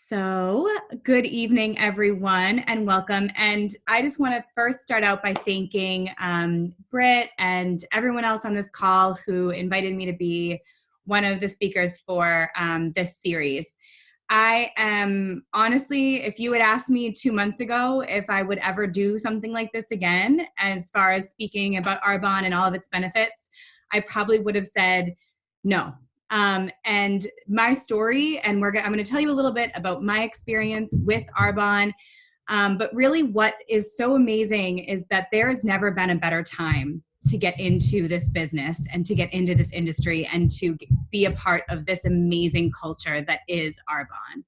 So, good evening, everyone, and welcome. And I just want to first start out by thanking Britt and everyone else on this call who invited me to be one of the speakers for this series. I am honestly, if you had asked me 2 months ago if I would ever do something like this again, as far as speaking about Arbonne and all of its benefits, I probably would have said no. And my story, and I'm going to tell you a little bit about my experience with Arbonne. But really what is so amazing is that there has never been a better time to get into this business and to get into this industry and to be a part of this amazing culture that is Arbonne.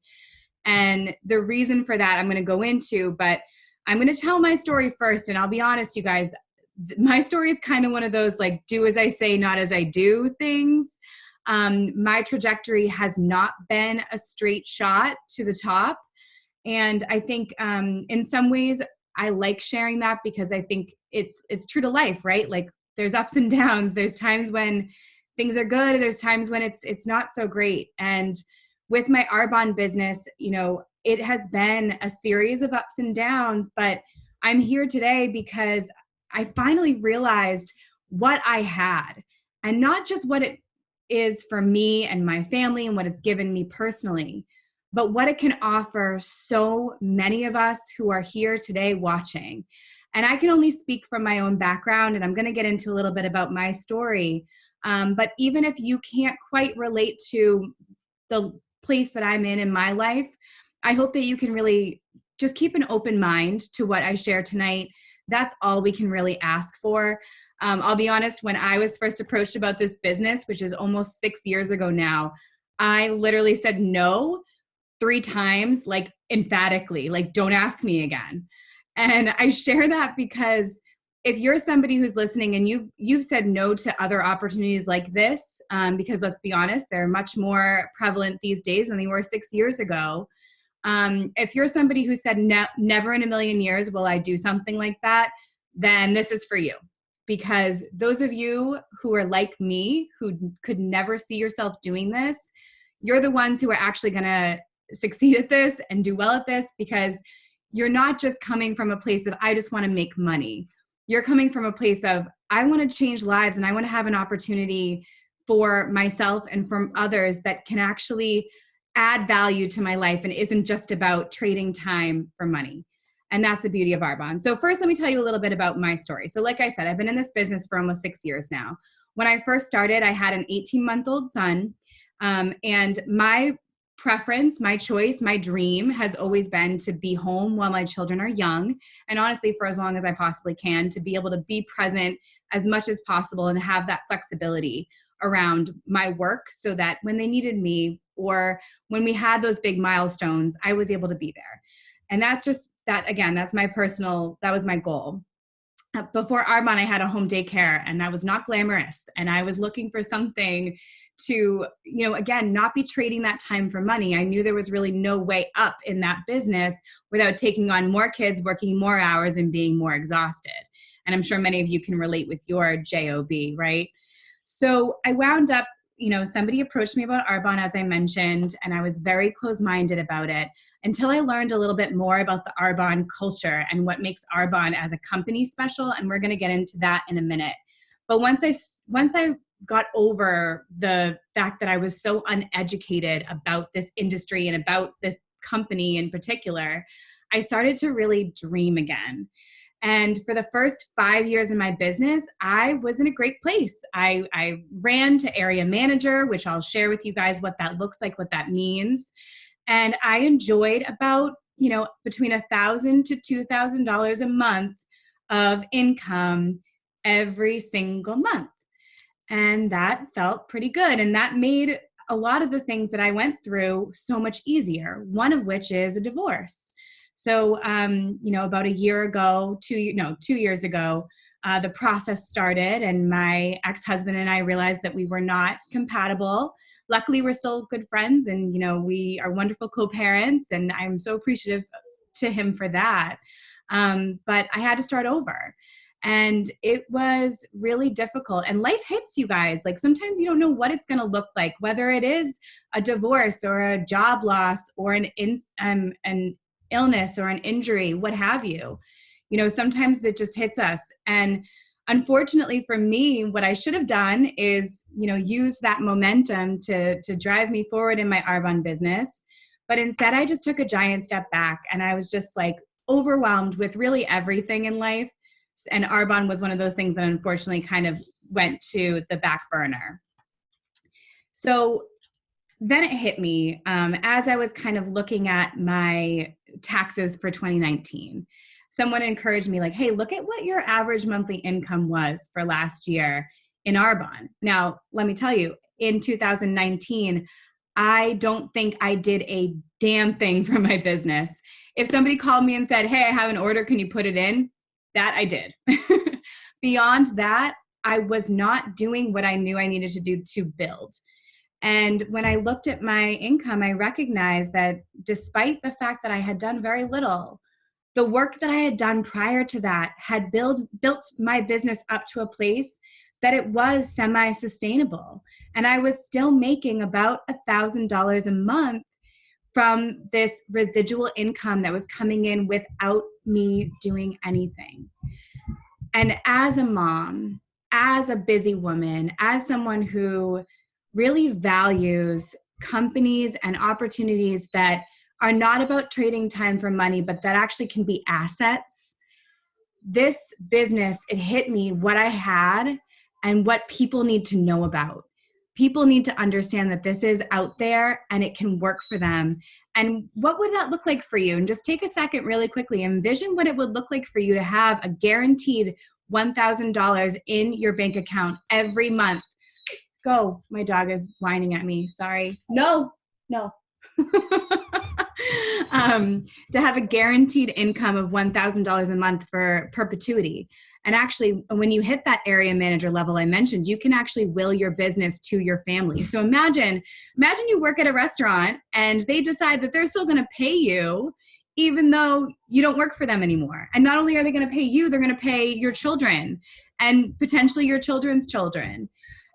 And the reason for that I'm going to go into, but I'm going to tell my story first. And I'll be honest, you guys, my story is kind of one of those like do as I say, not as I do things. My trajectory has not been a straight shot to the top. And I think in some ways I like sharing that because I think it's true to life, right? Like there's ups and downs. There's times when things are good. There's times when it's not so great. And with my Arbonne business, you know, it has been a series of ups and downs, but I'm here today because I finally realized what I had and not just what it is for me and my family and what it's given me personally, but what it can offer so many of us who are here today watching. And I can only speak from my own background, and I'm going to get into a little bit about my story. But even if you can't quite relate to the place that I'm in my life, I hope that you can really just keep an open mind to what I share tonight. That's all we can really ask for. I'll be honest, when I was first approached about this business, which is almost 6 years ago now, I literally said no 3 times, like emphatically, like don't ask me again. And I share that because if you're somebody who's listening and you've said no to other opportunities like this, because let's be honest, they're much more prevalent these days than they were 6 years ago. If you're somebody who said never in a million years will I do something like that, then this is for you. Because those of you who are like me, who could never see yourself doing this, you're the ones who are actually going to succeed at this and do well at this, because you're not just coming from a place of, I just want to make money. You're coming from a place of, I want to change lives and I want to have an opportunity for myself and from others that can actually add value to my life and isn't just about trading time for money. And that's the beauty of Arbonne. So first, let me tell you a little bit about my story. So like I said, I've been in this business for almost 6 years now. When I first started, I had an 18-month-old son. And my preference, my choice, my dream has always been to be home while my children are young. And honestly, for as long as I possibly can, to be able to be present as much as possible and have that flexibility around my work so that when they needed me or when we had those big milestones, I was able to be there. And that's just that, again, that was my goal. Before Arbonne, I had a home daycare and that was not glamorous. And I was looking for something to, again, not be trading that time for money. I knew there was really no way up in that business without taking on more kids, working more hours and being more exhausted. And I'm sure many of you can relate with your job, right? So I wound up, somebody approached me about Arbonne, as I mentioned, and I was very close-minded about it until I learned a little bit more about the Arbonne culture and what makes Arbonne as a company special. And we're going to get into that in a minute. But once I got over the fact that I was so uneducated about this industry and about this company in particular, I started to really dream again. And for the first 5 years in my business, I was in a great place. I ran to area manager, which I'll share with you guys what that looks like, what that means. And I enjoyed about, between $1,000 to $2,000 a month of income every single month. And that felt pretty good. And that made a lot of the things that I went through so much easier, one of which is a divorce. So, about a year ago, 2 years ago, the process started and my ex-husband and I realized that we were not compatible. Luckily, we're still good friends and, we are wonderful co-parents and I'm so appreciative to him for that. But I had to start over. And it was really difficult. And life hits you guys. Like sometimes you don't know what it's going to look like, whether it is a divorce or a job loss or an illness or an injury, what have you. You know, sometimes it just hits us. And unfortunately for me, what I should have done is, you know, use that momentum to drive me forward in my Arbonne business. But instead, I just took a giant step back, and I was just like overwhelmed with really everything in life. And Arbonne was one of those things that unfortunately kind of went to the back burner. So then it hit me as I was kind of looking at my taxes for 2019. Someone encouraged me like, hey, look at what your average monthly income was for last year in Arbonne. Now, let me tell you, in 2019, I don't think I did a damn thing for my business. If somebody called me and said, hey, I have an order, can you put it in? That I did. Beyond that, I was not doing what I knew I needed to do to build. And when I looked at my income, I recognized that despite the fact that I had done very little, the work that I had done prior to that had built my business up to a place that it was semi-sustainable. And I was still making about $1,000 a month from this residual income that was coming in without me doing anything. And as a mom, as a busy woman, as someone who really values companies and opportunities that are not about trading time for money, but that actually can be assets, this business, it hit me what I had and what people need to know about. People need to understand that this is out there and it can work for them. And what would that look like for you? And just take a second really quickly. Envision what it would look like for you to have a guaranteed $1,000 in your bank account every month. Go. My dog is whining at me. Sorry. No. To have a guaranteed income of $1,000 a month for perpetuity. And actually, when you hit that area manager level I mentioned, you can actually will your business to your family. So imagine you work at a restaurant and they decide that they're still going to pay you even though you don't work for them anymore. And not only are they going to pay you, they're going to pay your children and potentially your children's children.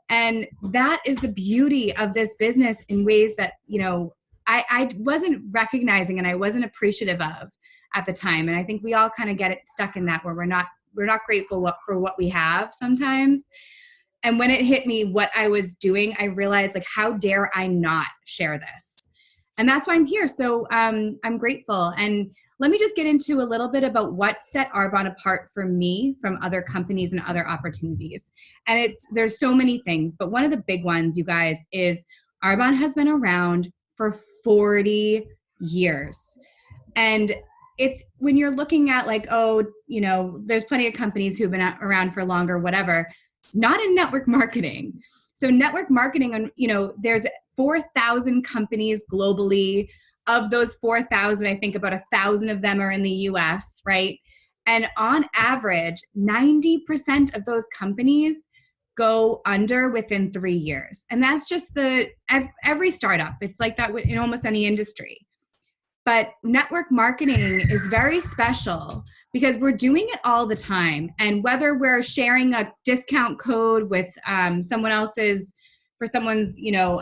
And that is the beauty of this business in ways that, you know, I wasn't recognizing and I wasn't appreciative of at the time. And I think we all kind of get stuck in that where we're not grateful for what we have sometimes. And when it hit me what I was doing, I realized like, how dare I not share this? And that's why I'm here. So I'm grateful. And let me just get into a little bit about what set Arbonne apart for me from other companies and other opportunities. And there's so many things, but one of the big ones, you guys, is Arbonne has been around for 40 years. And it's when you're looking at like, oh, you know, there's plenty of companies who've been around for longer, whatever, not in network marketing. So network marketing, you know, there's 4,000 companies globally. Of those 4,000, I think about 1,000 of them are in the US, right? And on average, 90% of those companies go under within 3 years. And that's just every startup. It's like that in almost any industry. But network marketing is very special because we're doing it all the time. And whether we're sharing a discount code with for someone's, you know,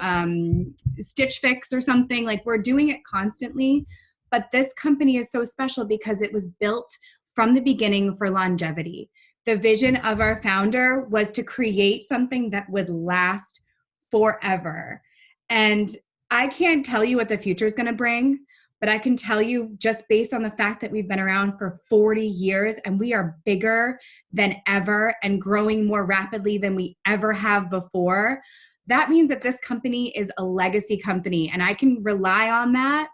Stitch Fix or something, like we're doing it constantly. But this company is so special because it was built from the beginning for longevity. The vision of our founder was to create something that would last forever. And I can't tell you what the future is going to bring, but I can tell you just based on the fact that we've been around for 40 years and we are bigger than ever and growing more rapidly than we ever have before. That means that this company is a legacy company and I can rely on that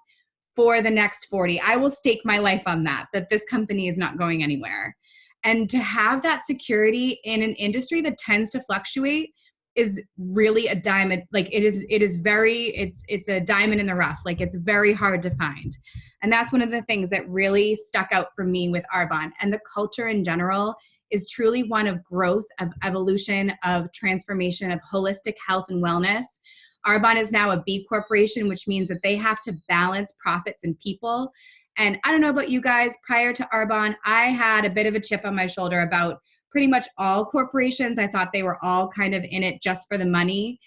for the next 40. I will stake my life on that this company is not going anywhere. And to have that security in an industry that tends to fluctuate is really a diamond. Like it's a diamond in the rough. Like it's very hard to find. And that's one of the things that really stuck out for me with Arbonne. And the culture in general is truly one of growth, of evolution, of transformation, of holistic health and wellness. Arbonne is now a B Corporation, which means that they have to balance profits and people. And I don't know about you guys, prior to Arbonne, I had a bit of a chip on my shoulder about pretty much all corporations. I thought they were all kind of in it just for the money.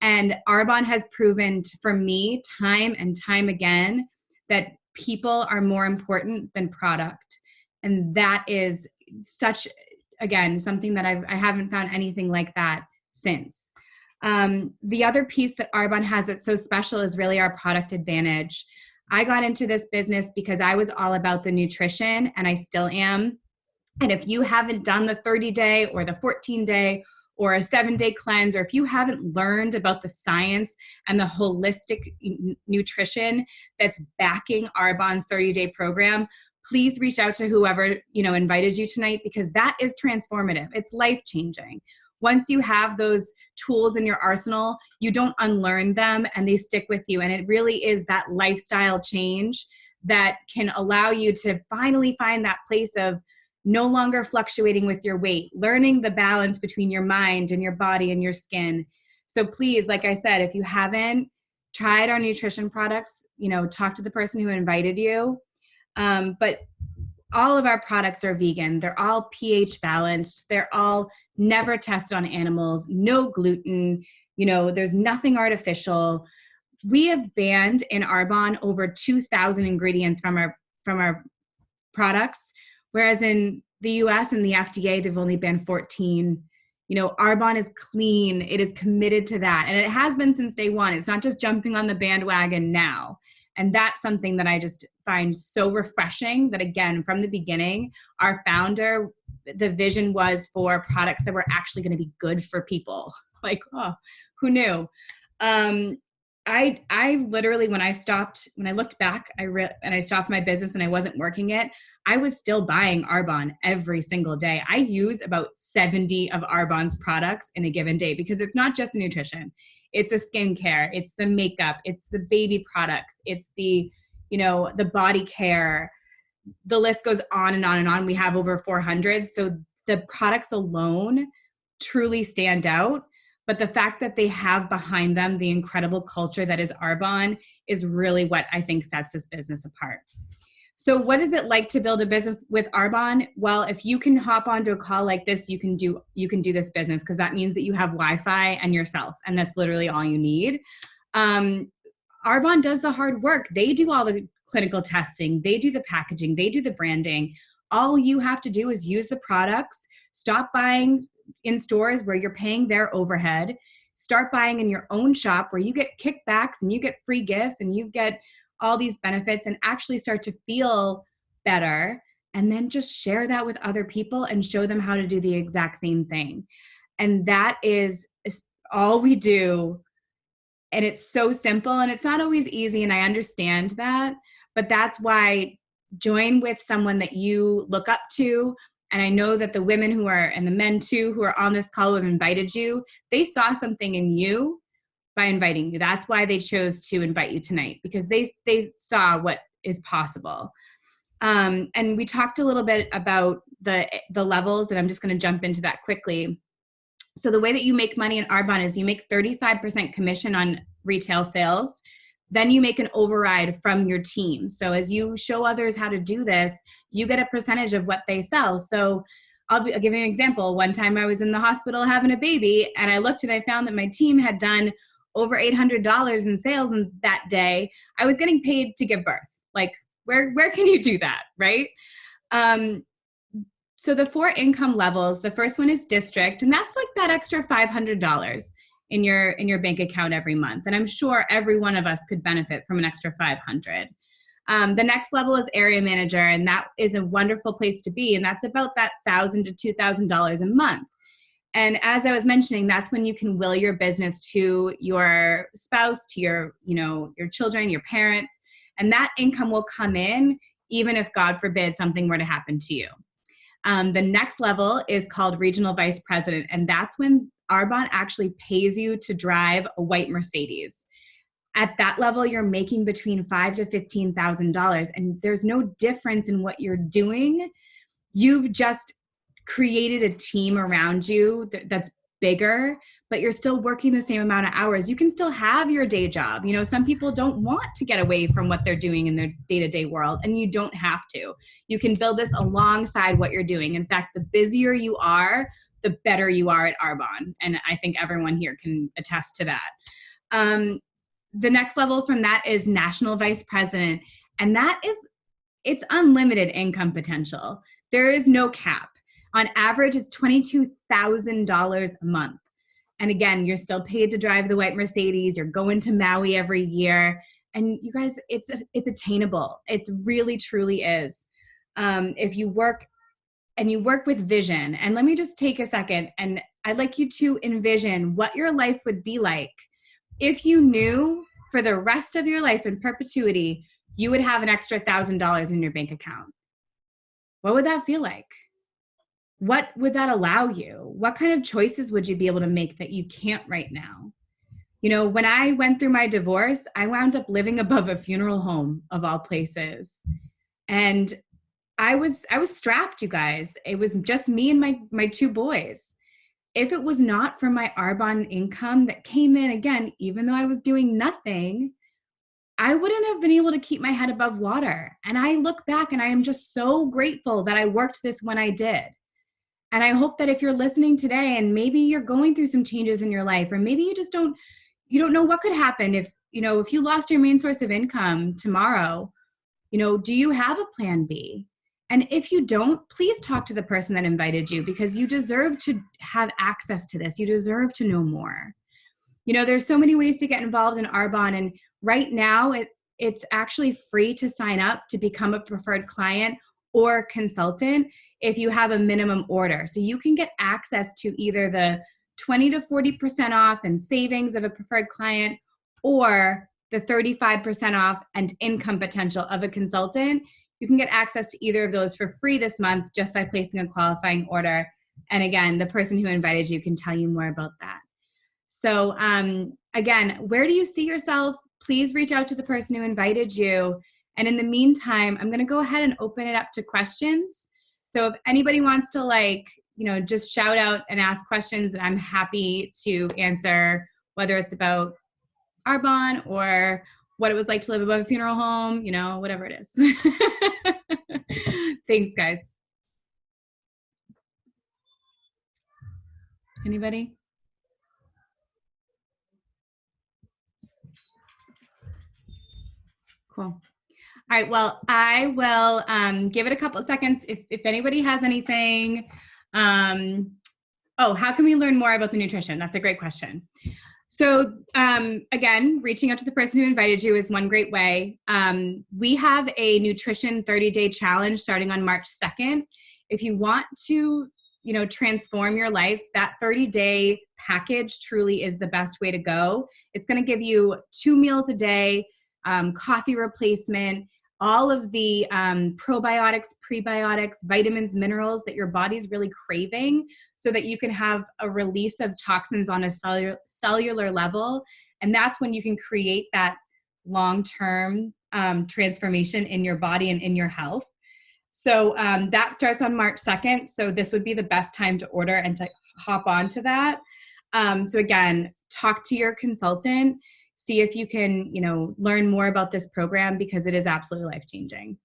And Arbonne has proven for me time and time again that people are more important than product. And that is such, again, something that I haven't found anything like that since. The other piece that Arbonne has that's so special is really our product advantage. I got into this business because I was all about the nutrition, and I still am. And if you haven't done the 30-day or the 14-day or a 7-day cleanse, or if you haven't learned about the science and the holistic nutrition that's backing Arbonne's 30-day program, please reach out to whoever, invited you tonight, because that is transformative. It's life-changing. Once you have those tools in your arsenal, you don't unlearn them, and they stick with you. And it really is that lifestyle change that can allow you to finally find that place of no longer fluctuating with your weight, learning the balance between your mind and your body and your skin. So please, like I said, if you haven't tried our nutrition products, talk to the person who invited you. But all of our products are vegan. They're all pH balanced. They're all never tested on animals, no gluten, there's nothing artificial. We have banned in Arbonne over 2,000 ingredients from our products, whereas in the US and the FDA, they've only banned 14. Arbonne is clean. It is committed to that. And it has been since day one. It's not just jumping on the bandwagon now. And that's something that I just find so refreshing, that again, from the beginning, our founder, the vision was for products that were actually going to be good for people. Like, oh, who knew? I literally, when I looked back, and I stopped my business and I wasn't working it, I was still buying Arbonne every single day. I use about 70 of Arbonne's products in a given day, because it's not just nutrition. It's a skincare, it's the makeup, it's the baby products, it's the body care. The list goes on and on and on. We have over 400. So the products alone truly stand out. But the fact that they have behind them the incredible culture that is Arbonne is really what I think sets this business apart. So what is it like to build a business with Arbonne? Well, if you can hop onto a call like this, you can do this business, because that means that you have Wi-Fi and yourself, and that's literally all you need. Arbonne does the hard work. They do all the clinical testing. They do the packaging. They do the branding. All you have to do is use the products, stop buying in stores where you're paying their overhead, start buying in your own shop where you get kickbacks and you get free gifts and you get all these benefits, and actually start to feel better. And then just share that with other people and show them how to do the exact same thing. And that is all we do. And it's so simple, and it's not always easy. And I understand that, but that's why join with someone that you look up to. And I know that the women and the men too, who are on this call, who have invited you, they saw something in you by inviting you. That's why they chose to invite you tonight, because they saw what is possible. And we talked a little bit about the levels, and I'm just going to jump into that quickly. So the way that you make money in Arbonne is you make 35% commission on retail sales. Then you make an override from your team. So as you show others how to do this, you get a percentage of what they sell. So I'll give you an example. One time I was in the hospital having a baby, and I looked and I found that my team had done over $800 in sales in that day. I was getting paid to give birth. Like, where can you do that, right? So the 4 income levels, the first one is district, and that's like that extra $500 in your bank account every month. And I'm sure every one of us could benefit from an extra $500. The next level is area manager, and that is a wonderful place to be. And that's about that $1,000 to $2,000 a month. And as I was mentioning, that's when you can will your business to your spouse, to your children, your parents, and that income will come in even if, God forbid, something were to happen to you. The next level is called regional vice president, and that's when Arbonne actually pays you to drive a white Mercedes. At that level, you're making between $5,000 to $15,000, and there's no difference in what you're doing. You've just created a team around you that's bigger, but you're still working the same amount of hours. You can still have your day job. You know, some people don't want to get away from what they're doing in their day-to-day world, and you don't have to. You can build this alongside what you're doing. In fact, the busier you are, the better you are at Arbonne. And I think everyone here can attest to that. The next level from that is national vice president. And that is, it's unlimited income potential. There is no cap. On average, it's $22,000 a month. And again, you're still paid to drive the white Mercedes. You're going to Maui every year. And you guys, it's attainable. It really, truly is. If you work and you work with vision, and let me just take a second, and I'd like you to envision what your life would be like if you knew for the rest of your life in perpetuity, you would have an extra $1,000 in your bank account. What would that feel like? What would that allow you? What kind of choices would you be able to make that you can't right now? You know, when I went through my divorce, I wound up living above a funeral home of all places. And I was strapped, you guys. It was just me and my two boys. If it was not for my Arbonne income that came in, again, even though I was doing nothing, I wouldn't have been able to keep my head above water. And I look back and I am just so grateful that I worked this when I did. And I hope that if you're listening today and maybe you're going through some changes in your life, or maybe you just don't know what could happen if you lost your main source of income tomorrow, do you have a plan B? And if you don't, please talk to the person that invited you, because you deserve to have access to this. You deserve to know more. There's so many ways to get involved in Arbonne. And right now it's actually free to sign up to become a preferred client or consultant if you have a minimum order. So you can get access to either the 20 to 40% off and savings of a preferred client, or the 35% off and income potential of a consultant. You can get access to either of those for free this month just by placing a qualifying order. And again, the person who invited you can tell you more about that. So again, where do you see yourself? Please reach out to the person who invited you. And in the meantime, I'm going to go ahead and open it up to questions. So if anybody wants to just shout out and ask questions, I'm happy to answer, whether it's about Arbonne or what it was like to live above a funeral home, whatever it is. Thanks, guys. Anybody? Cool. All right, well, I will give it a couple of seconds. If anybody has anything. How can we learn more about the nutrition? That's a great question. So again, reaching out to the person who invited you is one great way. We have a nutrition 30-day challenge starting on March 2nd. If you want to, transform your life, that 30-day package truly is the best way to go. It's going to give you 2 meals a day, coffee replacement, all of the probiotics, prebiotics, vitamins, minerals that your body's really craving, so that you can have a release of toxins on a cellular level. And that's when you can create that long-term transformation in your body and in your health. So that starts on March 2nd. So this would be the best time to order and to hop onto that. So again, talk to your consultant. See if you can, learn more about this program, because it is absolutely life-changing.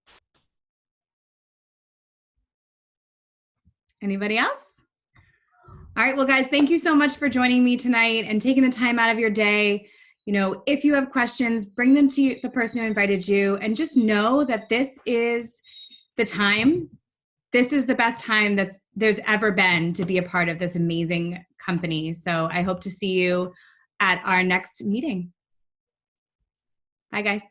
Anybody else? All right, well, guys, thank you so much for joining me tonight and taking the time out of your day. If you have questions, bring them to the person who invited you, and just know that this is the time. This is the best time there's ever been to be a part of this amazing company. So I hope to see you at our next meeting. Bye, guys.